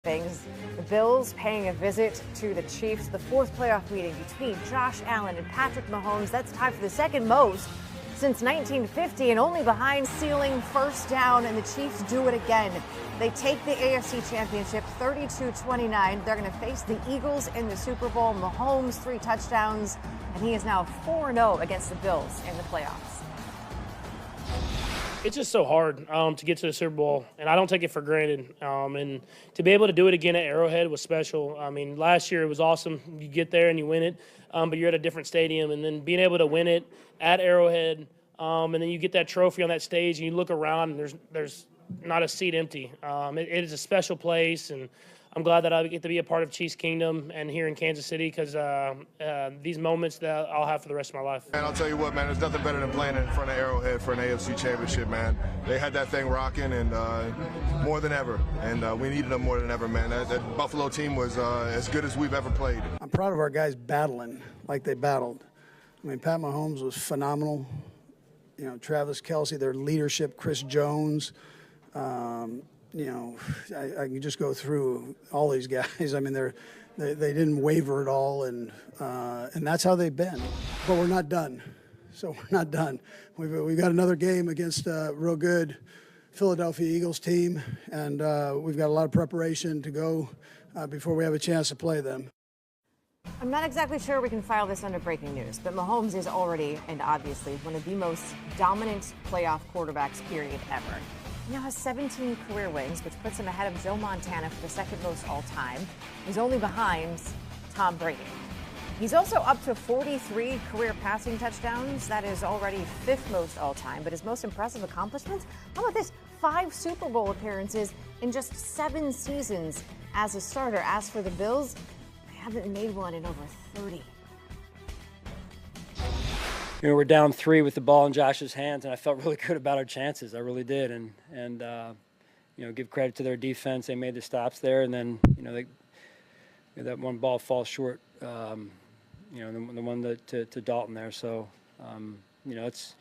Things. The Bills paying a visit to the Chiefs, the fourth playoff meeting between Josh Allen and Patrick Mahomes. That's tied for the second most since 1950 and only behind ceiling first down, and the Chiefs do it again. They take the AFC Championship 32-29. They're going to face the Eagles in the Super Bowl. Mahomes 3 touchdowns, and he is now 4-0 against the Bills in the playoffs. It's just so hard to get to the Super Bowl, and I don't take it for granted. And to be able to do it again at Arrowhead was special. I mean, last year it was awesome. You get there and you win it, but you're at a different stadium. And then being able to win it at Arrowhead, and then you get that trophy on that stage, and you look around, and there's not a seat empty. It is a special place, and I'm glad that I get to be a part of Chiefs Kingdom and here in Kansas City, because these moments that I'll have for the rest of my life. And I'll tell you what, man, there's nothing better than playing in front of Arrowhead for an AFC Championship, man. They had that thing rocking, and more than ever, and we needed them more than ever, man. That Buffalo team was as good as we've ever played. I'm proud of our guys battling like they battled. I mean, Pat Mahomes was phenomenal. You know, Travis Kelce, their leadership, Chris Jones. You know, I can just go through all these guys. I mean, they didn't waver at all, and that's how they've been. But we're not done. So we're not done. We've got another game against a real good Philadelphia Eagles team, and we've got a lot of preparation to go before we have a chance to play them. I'm not exactly sure we can file this under breaking news, but Mahomes is already and obviously one of the most dominant playoff quarterbacks, period, ever. He now has 17 career wins, which puts him ahead of Joe Montana for the second most all-time. He's only behind Tom Brady. He's also up to 43 career passing touchdowns. That is already 5th most all-time, but his most impressive accomplishments? How about this? 5 Super Bowl appearances in just 7 seasons as a starter. As for the Bills, they haven't made one in over 30. You know, we're down 3 with the ball in Josh's hands, and I felt really good about our chances. I really did, and you know, give credit to their defense. They made the stops there, and then you know that one ball falls short. You know, the one to Dalton there. So you know, it's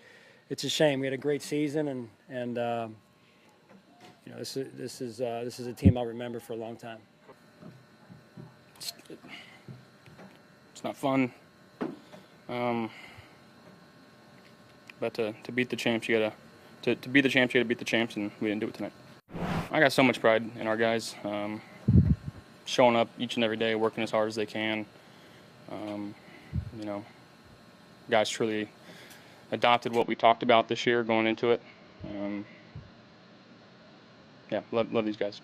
a shame. We had a great season, and you know, this is a team I'll remember for a long time. It's not fun. But to beat the champs, you gotta beat the champs, you gotta beat the champs, and we didn't do it tonight. I got so much pride in our guys, showing up each and every day, working as hard as they can. You know, guys truly adopted what we talked about this year going into it. Yeah, love these guys.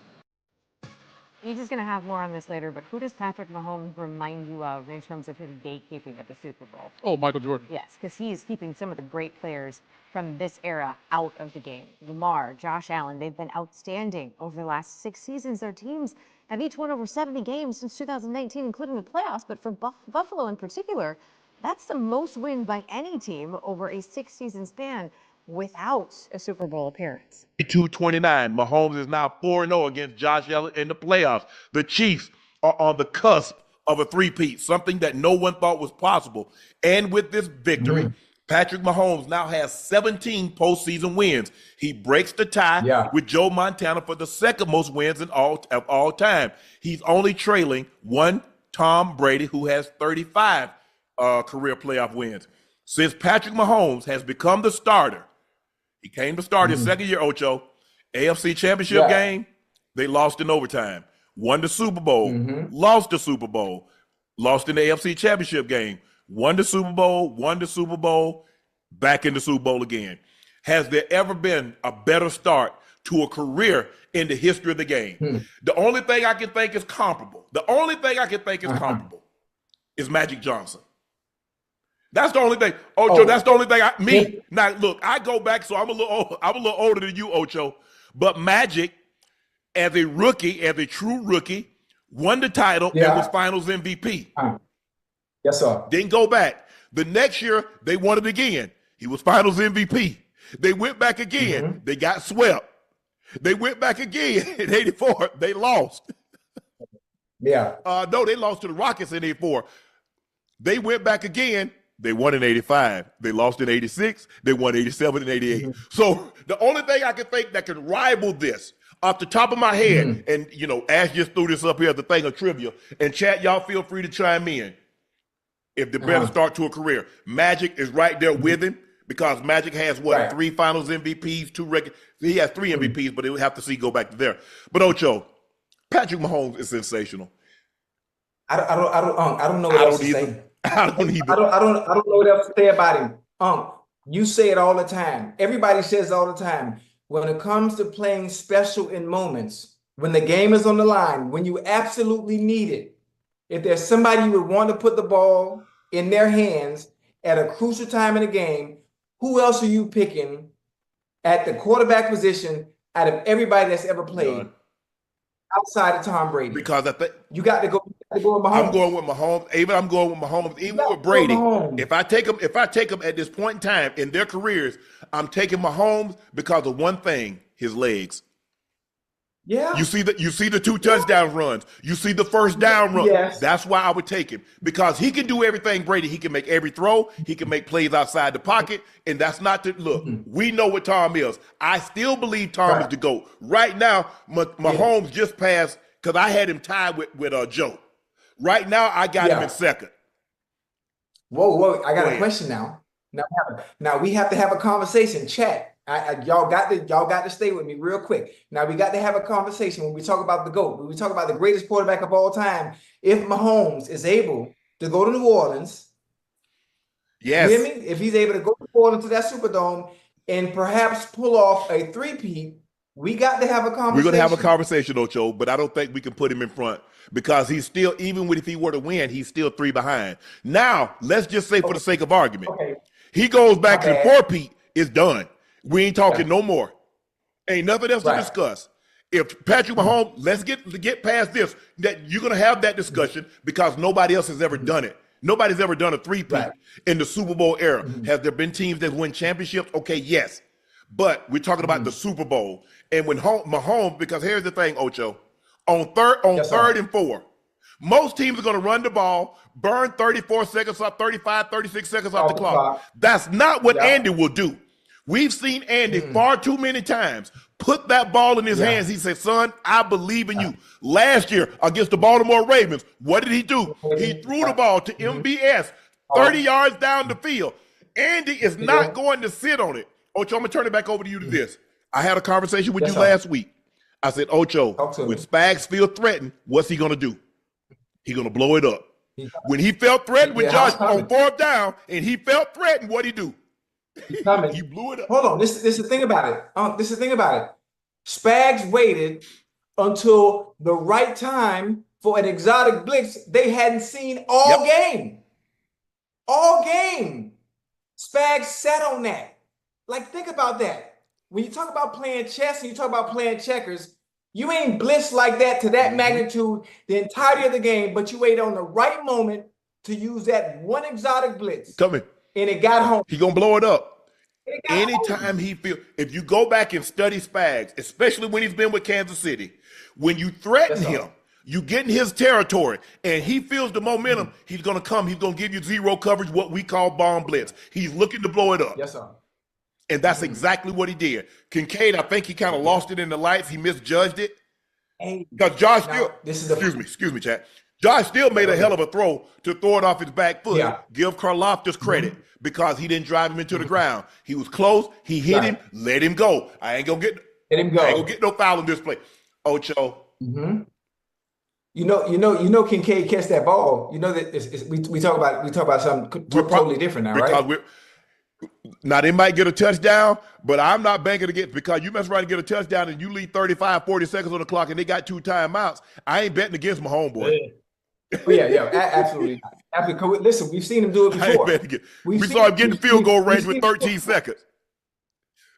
You're just going to have more on this later, but who does Patrick Mahomes remind you of in terms of his gatekeeping at the Super Bowl? Oh, Michael Jordan. Yes, because he is keeping some of the great players from this era out of the game. Lamar, Josh Allen, they've been outstanding over the last 6 seasons. Their teams have each won over 70 games since 2019, including the playoffs. But for Buffalo in particular, that's the most wins by any team over a 6-season span without a Super Bowl appearance. 32-29. Mahomes is now 4-0 against Josh Allen in the playoffs. The Chiefs are on the cusp of a three-peat, something that no one thought was possible. And with this victory, Patrick Mahomes now has 17 postseason wins. He breaks the tie with Joe Montana for the second most wins of all time. He's only trailing one Tom Brady, who has 35 career playoff wins. Since Patrick Mahomes has become the starter, he came to start his second year, Ocho. AFC Championship game, they lost in overtime. Won the Super Bowl, lost the Super Bowl, lost in the AFC Championship game. Won the Super Bowl, back in the Super Bowl again. Has there ever been a better start to a career in the history of the game? The only thing I can think is comparable. Is Magic Johnson. That's the only thing, Ocho. That's the only thing. Now look, I go back, so I'm a little older than you, Ocho. But Magic, as a rookie, as a true rookie, won the title and was Finals MVP. Yes, sir. Didn't go back. The next year they won it again. He was Finals MVP. They went back again. They got swept. They went back again in '84. They lost. No, they lost to the Rockets in '84. They went back again. They won in '85. They lost in '86. They won '87 and '88. So the only thing I can think that can rival this Off the top of my head, and Ash just threw this up here as a thing of trivia. And chat, y'all feel free to chime in if the better start to a career. Magic is right there with him because Magic has what 3 Finals MVPs, 2 record. He has 3 MVPs, but it would have to see go back to there. But Ocho, Patrick Mahomes is sensational. I don't know what else to say. I don't either. I don't know what else to say about him. You say it all the time. Everybody says it all the time. When it comes to playing special in moments, when the game is on the line, when you absolutely need it, if there's somebody you would want to put the ball in their hands at a crucial time in the game, who else are you picking at the quarterback position out of everybody that's ever played outside of Tom Brady? Because I think you got to go with Mahomes. I'm going with Mahomes. I'm going with Mahomes. Even with Brady, if I take them at this point in time in their careers, I'm taking Mahomes because of one thing: his legs. Yeah. You see the 2 touchdown runs. You see the first down run. Yes. That's why I would take him because he can do everything. Brady, he can make every throw. He can make plays outside the pocket, and that's not the look. We know what Tom is. I still believe Tom is the GOAT. Right now, Mahomes just passed because I had him tied with Joe. Right now, I got him in second. Whoa! I got a question now. Now we have to have a conversation. Chat. Y'all got to stay with me real quick. Now we got to have a conversation when we talk about the GOAT. When we talk about the greatest quarterback of all time. If Mahomes is able to go to New Orleans, yes, you hear me? If he's able to go to New Orleans to that Superdome and perhaps pull off a 3-peat, we got to have a conversation. We're going to have a conversation, Ocho, but I don't think we can put him in front because he's still, even if he were to win, he's still 3 behind. Now, let's just say for the sake of argument, he goes back to the 4-peat, it's done. We ain't talking no more. Ain't nothing else to discuss. If Patrick Mahomes, let's get past this, that you're going to have that discussion because nobody else has ever done it. Nobody's ever done a 3-peat in the Super Bowl era. Has there been teams that win championships? Okay, yes. But we're talking about the Super Bowl. And when Mahomes, because here's the thing, Ocho, on third and 4, most teams are going to run the ball, burn 34 seconds off, 35, 36 seconds off the clock. That's not what Andy will do. We've seen Andy far too many times put that ball in his hands. He said, son, I believe in you. Last year against the Baltimore Ravens, what did he do? He threw the ball to MBS 30 yards down the field. Andy is not going to sit on it. Ocho, I'm going to turn it back over to you to this. I had a conversation with you last week. I said, Ocho, when Spags feel threatened, what's he going to do? He's going to blow it up. When he felt threatened with Josh on 4th down and he felt threatened, what'd he do? He blew it up. Hold on. This is the thing about it. This is the thing about it. Spags waited until the right time for an exotic blitz they hadn't seen all game. All game. Spags sat on that. Like, think about that. When you talk about playing chess and you talk about playing checkers, you ain't blitzed like that to that magnitude the entirety of the game, but you wait on the right moment to use that one exotic blitz. Coming. And it got home. He gonna blow it up. Anytime he feel, if you go back and study Spags, especially when he's been with Kansas City, when you threaten him, you get in his territory, and he feels the momentum, he's gonna come, he's gonna give you zero coverage, what we call bomb blitz. He's looking to blow it up. Yes, sir. And that's exactly what he did. Kincaid, I think he kind of lost it in the lights. He misjudged it. Because Josh still, excuse me, chat. Josh still made a hell of a throw to throw it off his back foot. Give Karlaftis credit because he didn't drive him into the ground. He was close. He hit him. Let him go. I ain't gonna get no foul in this play. Ocho. You know, Kincaid catch that ball. You know that we talk about something totally different now, right? Now, they might get a touchdown, but I'm not banking against because you mess around and get a touchdown and you leave 35, 40 seconds on the clock and they got 2 timeouts. I ain't betting against my homeboy. Absolutely. Absolutely. Listen, we've seen him do it before. We saw him get in field goal range with 13 seconds.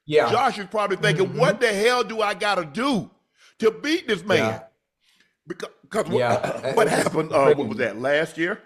Josh is probably thinking, what the hell do I got to do to beat this man? Because what happened, what was that, last year?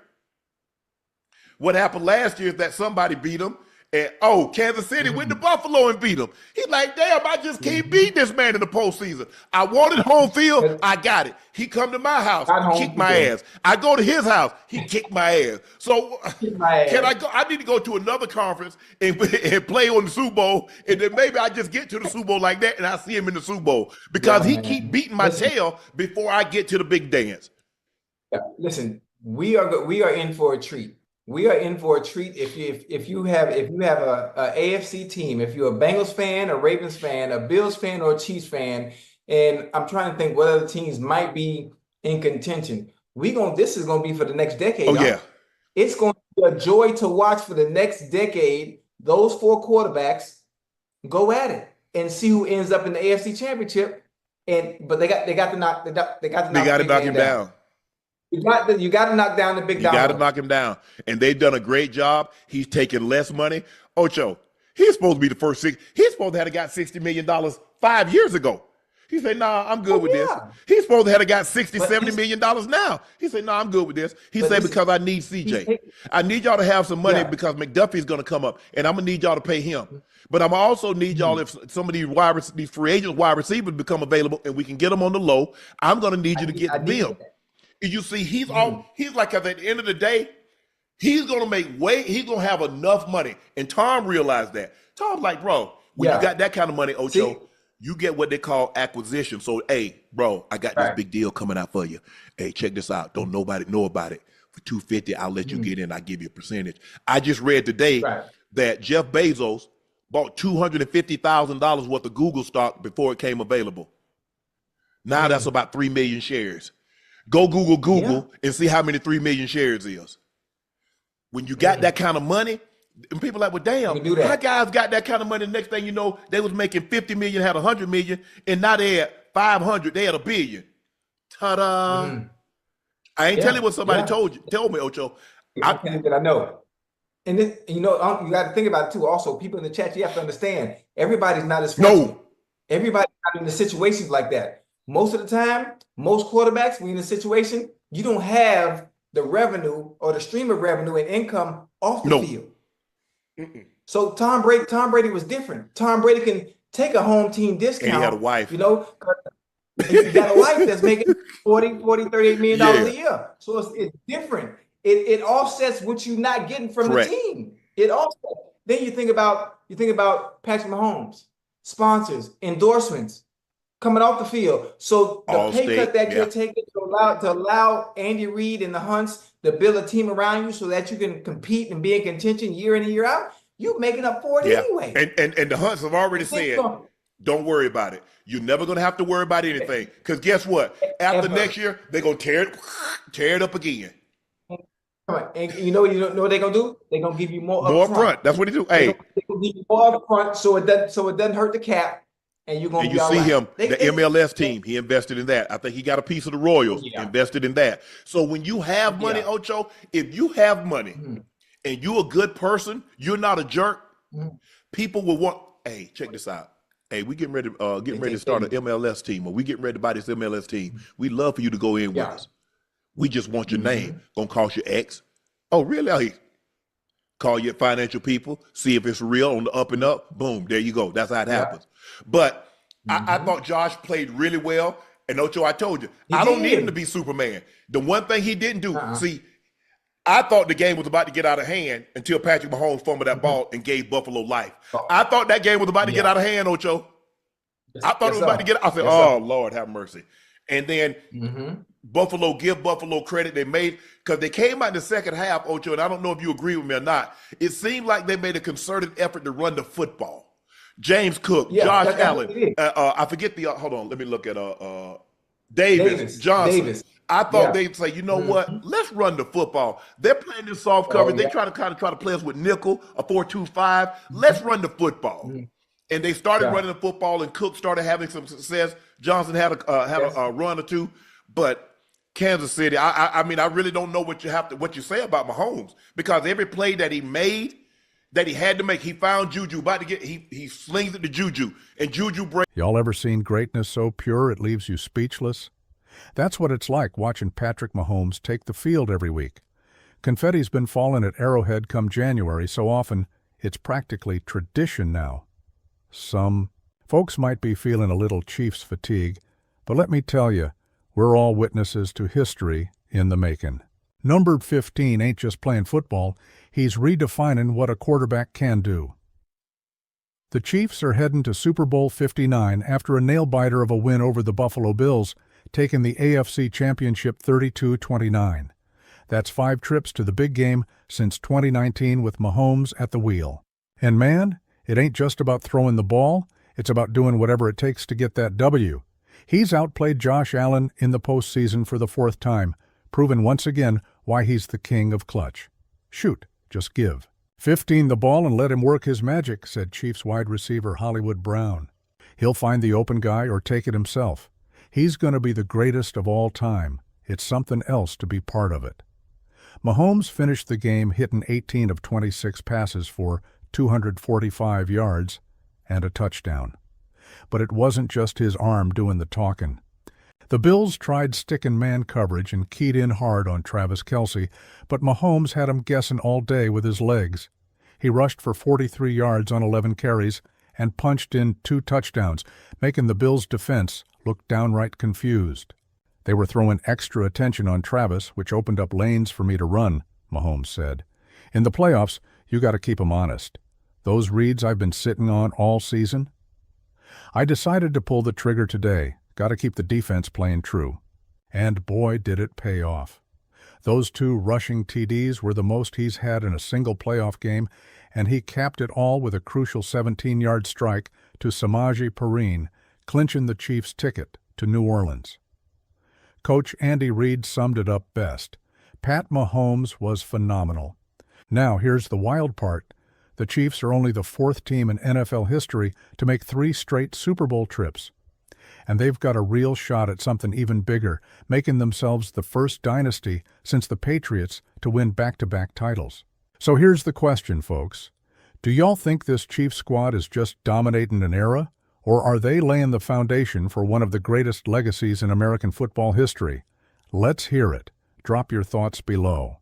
What happened last year is that somebody beat him, And Kansas City went to Buffalo and beat them. He's like, damn, I just can't beat this man in the postseason. I wanted home field, I got it. He come to my house, kick my ass. I go to his house, he kicked my ass. So can I go? I need to go to another conference and play on the Super Bowl, and then maybe I just get to the Super Bowl like that, and I see him in the Super Bowl because he keep beating my tail before I get to the big dance. Listen, we are in for a treat. We are in for a treat if you have a AFC team, if you're a Bengals fan, a Ravens fan, a Bills fan, or a Chiefs fan, and I'm trying to think what other teams might be in contention. This is gonna be for the next decade. Oh yeah, it's going to be a joy to watch for the next decade. Those 4 quarterbacks go at it and see who ends up in the AFC Championship. But they got to knock him down. You got to knock down the big dog. You got to knock him down. And they've done a great job. He's taking less money. Ocho, he's supposed to be the first six. He's supposed to have got $60 million 5 years ago. He said, nah, I'm good with this. He's supposed to have got $60-70 million now. He said, nah, I'm good with this. He said, because I need CJ. I need y'all to have some money because McDuffie's going to come up, and I'm going to need y'all to pay him. But I'm also need y'all, if some of these free agents, wide receivers become available and we can get them on the low, I'm going to need you to get them. You see, he's like at the end of the day, he's gonna he's gonna have enough money. And Tom realized that. Tom's like, bro, when you got that kind of money, Ocho, you get what they call acquisition. So, hey, bro, I got this big deal coming out for you. Hey, check this out. Don't nobody know about it. For $250, I'll let you get in. I'll give you a percentage. I just read today that Jeff Bezos bought $250,000 worth of Google stock before it came available. Now that's about 3 million shares. Go Google and see how many 3 million shares is. When you got that kind of money, and people are like, well, damn, my guys got that kind of money. The next thing you know, they was making 50 million, had 100 million, and now they had 500, they had $1 billion. Ta-da. I ain't telling you what somebody told me, Ocho. I know. And then, you got to think about it too. Also, people in the chat, you have to understand, everybody's not as fortunate. Everybody's not in the situations like that. Most of the time, most quarterbacks, when you're in a situation, you don't have the revenue or the stream of revenue and income off the field. So Tom Brady was different. Tom Brady can take a home team discount. And he had a wife. He got a wife that's making $38 million a year. So it's different. It offsets what you're not getting from the team. It offsets. Then you think about Patrick Mahomes, sponsors, endorsements coming off the field. So the pay cut that you're taking to allow Andy Reid and the Hunts to build a team around you so that you can compete and be in contention year in and year out, you're making up for it anyway. And the Hunts have already said, don't worry about it. You're never going to have to worry about anything. Because guess what? After next year, they're going to tear it up again. And you know what they're going to do? They're going to give you more upfront. That's what they do. They're going to give you more upfront so it doesn't hurt the cap. And you're going to be all right. You see him, the MLS team, he invested in that. I think he got a piece of the Royals, invested in that. So when you have money, Ocho, if you have money and you're a good person, you're not a jerk, people will want, hey, check this out. Hey, we getting ready to start an MLS team, or we getting ready to buy this MLS team. We'd love for you to go in with us. We just want your name. Gonna cost you X. Oh, really? Call your financial people, see if it's real on the up and up. Boom, there you go. That's how it happens. But I thought Josh played really well. And Ocho, I told you, I don't need him to be Superman. The one thing he didn't do, see, I thought the game was about to get out of hand until Patrick Mahomes fumbled that ball and gave Buffalo life. I thought that game was about to get out of hand, Ocho. I thought it was about to get. I said, "Oh Lord, have mercy." And then give Buffalo credit. They made, because they came out in the second half, Ocho, and I don't know if you agree with me or not. It seemed like they made a concerted effort to run the football. James Cook, Josh Allen. I forget the. Hold on, let me look at Davis Johnson. I thought they'd say, you know what? Let's run the football. They're playing this soft coverage. They try to play us with nickel, a 4-2-5. Let's run the football. And they started running the football, and Cook started having some success. Johnson had a run or two, but Kansas City. I mean, I really don't know what you say about Mahomes, because every play that he made, that he had to make, he found Juju about to get. He slings it to Juju, and Juju breaks. Y'all ever seen greatness so pure it leaves you speechless? That's what it's like watching Patrick Mahomes take the field every week. Confetti's been falling at Arrowhead come January so often, It's practically tradition now. Some folks might be feeling a little Chiefs fatigue, but let me tell you, we're all witnesses to history in the making. Number 15 ain't just playing football, he's redefining what a quarterback can do. The Chiefs are heading to Super Bowl 59 after a nail-biter of a win over the Buffalo Bills, taking the AFC Championship 32-29. That's 5 trips to the big game since 2019 with Mahomes at the wheel. And man, it ain't just about throwing the ball, it's about doing whatever it takes to get that W. He's outplayed Josh Allen in the postseason for the 4th time, proving once again why he's the king of clutch. Shoot, just give. 15 the ball and let him work his magic, said Chiefs wide receiver Hollywood Brown. He'll find the open guy or take it himself. He's going to be the greatest of all time. It's something else to be part of it. Mahomes finished the game hitting 18 of 26 passes for 245 yards and a touchdown. But it wasn't just his arm doing the talking. The Bills tried sticking man coverage and keyed in hard on Travis Kelce, but Mahomes had him guessing all day with his legs. He rushed for 43 yards on 11 carries and punched in 2 touchdowns, making the Bills' defense look downright confused. They were throwing extra attention on Travis, which opened up lanes for me to run, Mahomes said. In the playoffs, you got to keep 'em honest. Those reads I've been sitting on all season? I decided to pull the trigger today. Got to keep the defense playing true. And boy, did it pay off. Those 2 rushing TDs were the most he's had in a single playoff game, and he capped it all with a crucial 17-yard strike to Samaje Perine, clinching the Chiefs' ticket to New Orleans. Coach Andy Reid summed it up best. Pat Mahomes was phenomenal. Now, here's the wild part. The Chiefs are only the 4th team in NFL history to make 3 straight Super Bowl trips. And they've got a real shot at something even bigger, making themselves the first dynasty since the Patriots to win back-to-back titles. So here's the question, folks. Do y'all think this Chiefs squad is just dominating an era, or are they laying the foundation for one of the greatest legacies in American football history? Let's hear it. Drop your thoughts below.